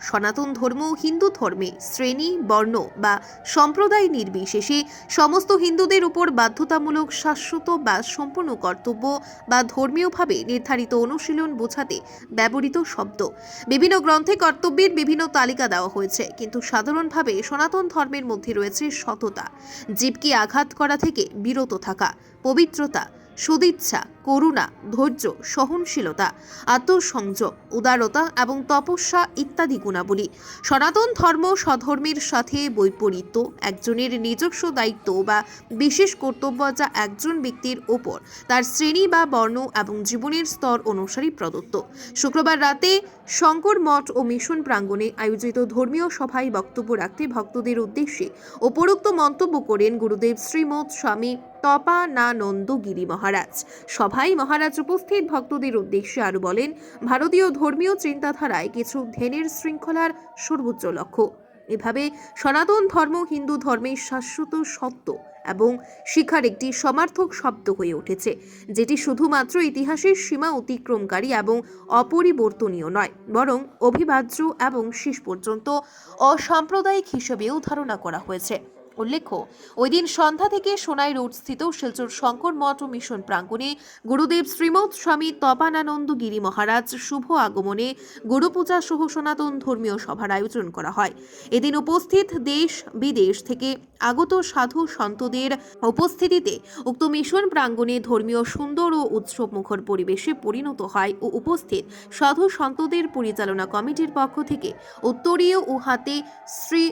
সনাতন ধর্ম হিন্দু ধর্মে শ্রেণী, বর্ণ বা সম্প্রদায় নির্বিশেষে সমস্ত হিন্দুদের উপর বাধ্যতামূলক শাশ্বত বা সম্পূর্ণ কর্তব্য বা ধর্মীয়ভাবে নির্ধারিত অনুশীলন বোঝাতে ব্যবহৃত শব্দ। বিভিন্ন গ্রন্থে কর্তব্যের বিভিন্ন তালিকা দেওয়া হয়েছে, কিন্তু সাধারণভাবে সনাতন ধর্মের মধ্যে রয়েছে সততা, জীবকে আঘাত করা থেকে বিরত থাকা, পবিত্রতা, সদিচ্ছা, করুণা, ধৈর্য, সহনশীলতা, আত্মসংযম, উদারতা এবং তপস্যা ইত্যাদি গুণাবলী। সনাতন ধর্ম স্বধর্মের সাথে বৈপরীত্য, একজনের নিজস্ব দায়িত্ব বা বিশেষ কর্তব্য যা একজন ব্যক্তির ওপর তার শ্রেণী বা বর্ণ এবং জীবনের স্তর অনুসারে প্রদত্ত। শুক্রবার রাতে শঙ্কর মঠ ও মিশন প্রাঙ্গণে আয়োজিত ধর্মীয় সভায় বক্তব্য রাখতে ভক্তদের উদ্দেশ্যে উপরোক্ত মন্তব্য করেন গুরুদেব শ্রীমৎ স্বামী তপানানন্দ গিরি মহারাজ। সভায় মহারাজ উপস্থিত ভক্তদের উদ্দেশ্যে আরো বলেন, ভারতীয় ধর্মীয় চিন্তাধারায় কিছু ধ্যানের শৃঙ্খলার সর্বোচ্চ লক্ষ্য। এভাবে সনাতন ধর্ম হিন্দু ধর্মের শাশ্বত সত্য এবং শিক্ষার একটি সমার্থক শব্দ হয়ে উঠেছে, যেটি শুধুমাত্র ইতিহাসের সীমা অতিক্রমকারী এবং অপরিবর্তনীয় নয়, বরং অভিবাজ্য এবং শেষ পর্যন্ত অসাম্প্রদায়িক হিসেবেও ধারণা করা হয়েছে। উল্লেখ্য, ওই দিন সন্ধ্যা থেকে সোনাই রোড স্থিত শিলচর শঙ্কর মঠ ও মিশন প্রাঙ্গণে গুরুদেব শ্রীমৎ স্বামী তপানানন্দ গিরি মহারাজ শুভ আগমনে গুরুপূজা সহ সনাতন ধর্মীয় সভার আয়োজন করা হয়। এদিন উপস্থিত দেশ বিদেশ থেকে আগত সাধু সন্তদের উপস্থিতিতে উক্ত মিশন প্রাঙ্গণে ধর্মীয় সুন্দর ও উৎসব মুখর পরিবেশে পরিণত হয় ও উপস্থিত সাধু সন্তদের পরিচালনা কমিটির পক্ষ থেকে উত্তরীয় ও হাতে শ্রী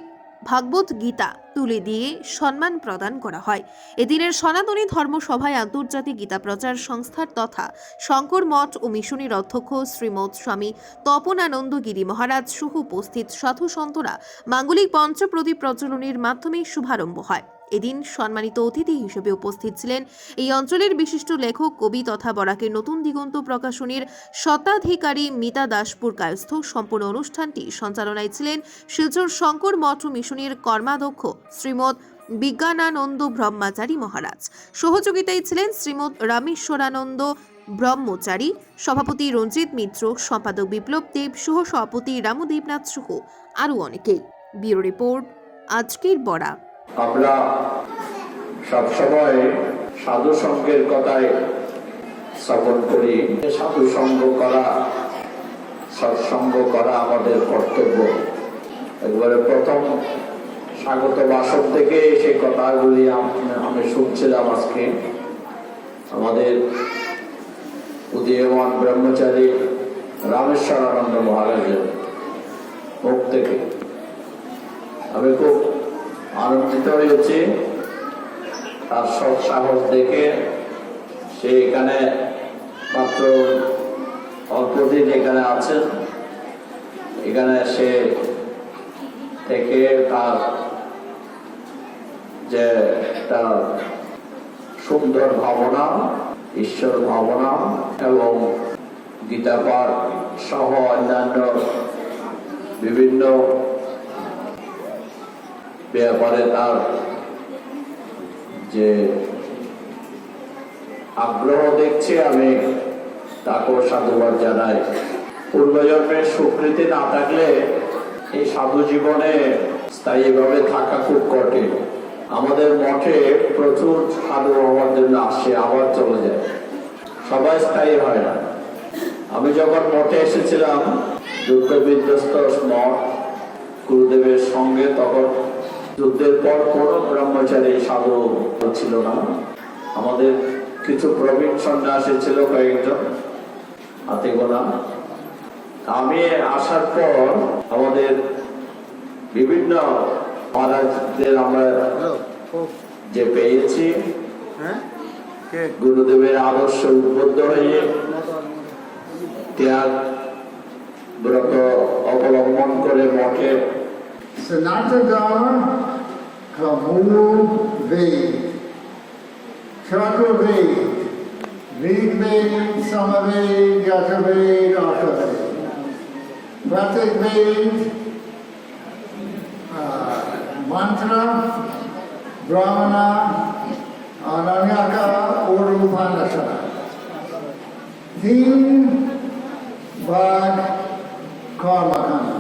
ভাগবত গীতা তুলে দিয়ে সম্মান প্রদান করা হয়। এদিনের সনাতনী ধর্মসভায় আন্তর্জাতিক গীতা প্রচার সংস্থার তথা শঙ্কর মঠ ও মিশনের অধ্যক্ষ শ্রীমৎ স্বামী তপনানন্দ গিরি মহারাজ সহ উপস্থিত সাধু সন্তরা মাঙ্গলিক পঞ্চপ্রদীপ প্রজ্বলনের মাধ্যমে শুভারম্ভ হয়। এদিন সম্মানিত অতিথি হিসেবে উপস্থিত ছিলেন এই অঞ্চলের বিশিষ্ট লেখক, কবি তথা বরাকের নতুন দিগন্ত প্রকাশনীর স্বত্বাধিকারী মিতা দাসপুর কায়স্থ। সম্পূর্ণ অনুষ্ঠানটি সঞ্চালনায় ছিলেন শিলচর শঙ্কর মঠ ও মিশনের কর্মাধ্যক্ষ শ্রীমৎ বিজ্ঞানানন্দ ব্রহ্মচারী মহারাজ। সহযোগিতায় ছিলেন শ্রীমৎ রামেশ্বরানন্দ ব্রহ্মচারী, সভাপতি রঞ্জিত মিত্র, সম্পাদক বিপ্লব দেব, সহ সভাপতি রামদেবনাথ সহ আরও অনেকেই। ব্যুরো রিপোর্ট, আজকের বড়া। আমরা সবসময় সাধু সঙ্গের কথায় শ্রবণ করি। সাধু সঙ্গ করা, সৎসঙ্গ করা আমাদের কর্তব্য। একবারে প্রথম স্বাগত ভাষণ থেকে সেই কথাগুলি আমি শুনছিলাম আজকে আমাদের উদীয়মান ব্রহ্মচারী রামেশ্বরানন্দ মহারাজের মুখ থেকে। আমি খুব আনন্দিত হয়েছি তার সৎ সাহস দেখে। সে এখানে মাত্র অল্পদিন এখানে আছেন, এখানে সে থেকে তার যে একটা সুন্দর ভাবনা, ঈশ্বর ভাবনা এবং গীতা পাঠ সহ অন্যান্য বিভিন্ন ব্যাপারে তার যে আগ্রহ দেখছি, আমি তাকেও সাধুবাদ জানাই। পূর্বজন্মের স্বীকৃতি না থাকলে এই সাধু জীবনে স্থায়ীভাবে থাকা খুব কঠিন। আমাদের মঠে প্রচুর সাধু হওয়ার জন্য আসে, আবার চলে যায়, সবাই স্থায়ী হয় না। আমি যখন মঠে এসেছিলাম যুদ্ধ বিধ্বস্ত মঠ গুরুদেবের সঙ্গে, তখন যুদ্ধের পর কোনো ব্রহ্মচারী সাধু ছিল না। আমাদের কিছু প্রবীণ সন্ন্যাসী ছিল কয়েকজন, হাতে গোনা। আমি আসার পর আমাদের বিভিন্ন মহারাজদের আমরা যে পেয়েছি, গুরুদেবের আদর্শ উদ্বুদ্ধ হয়ে ত্যাগ ব্রত অবলম্বন করে মঠে Sanatana Kamu Ved, Chakra Ved, Rig Ved, Samaved, Yataved, Ashaved, Pratik Ved, Mantra, Brahmana, Ananyaka, और Upanishad. 3 भाग कर्मकांड।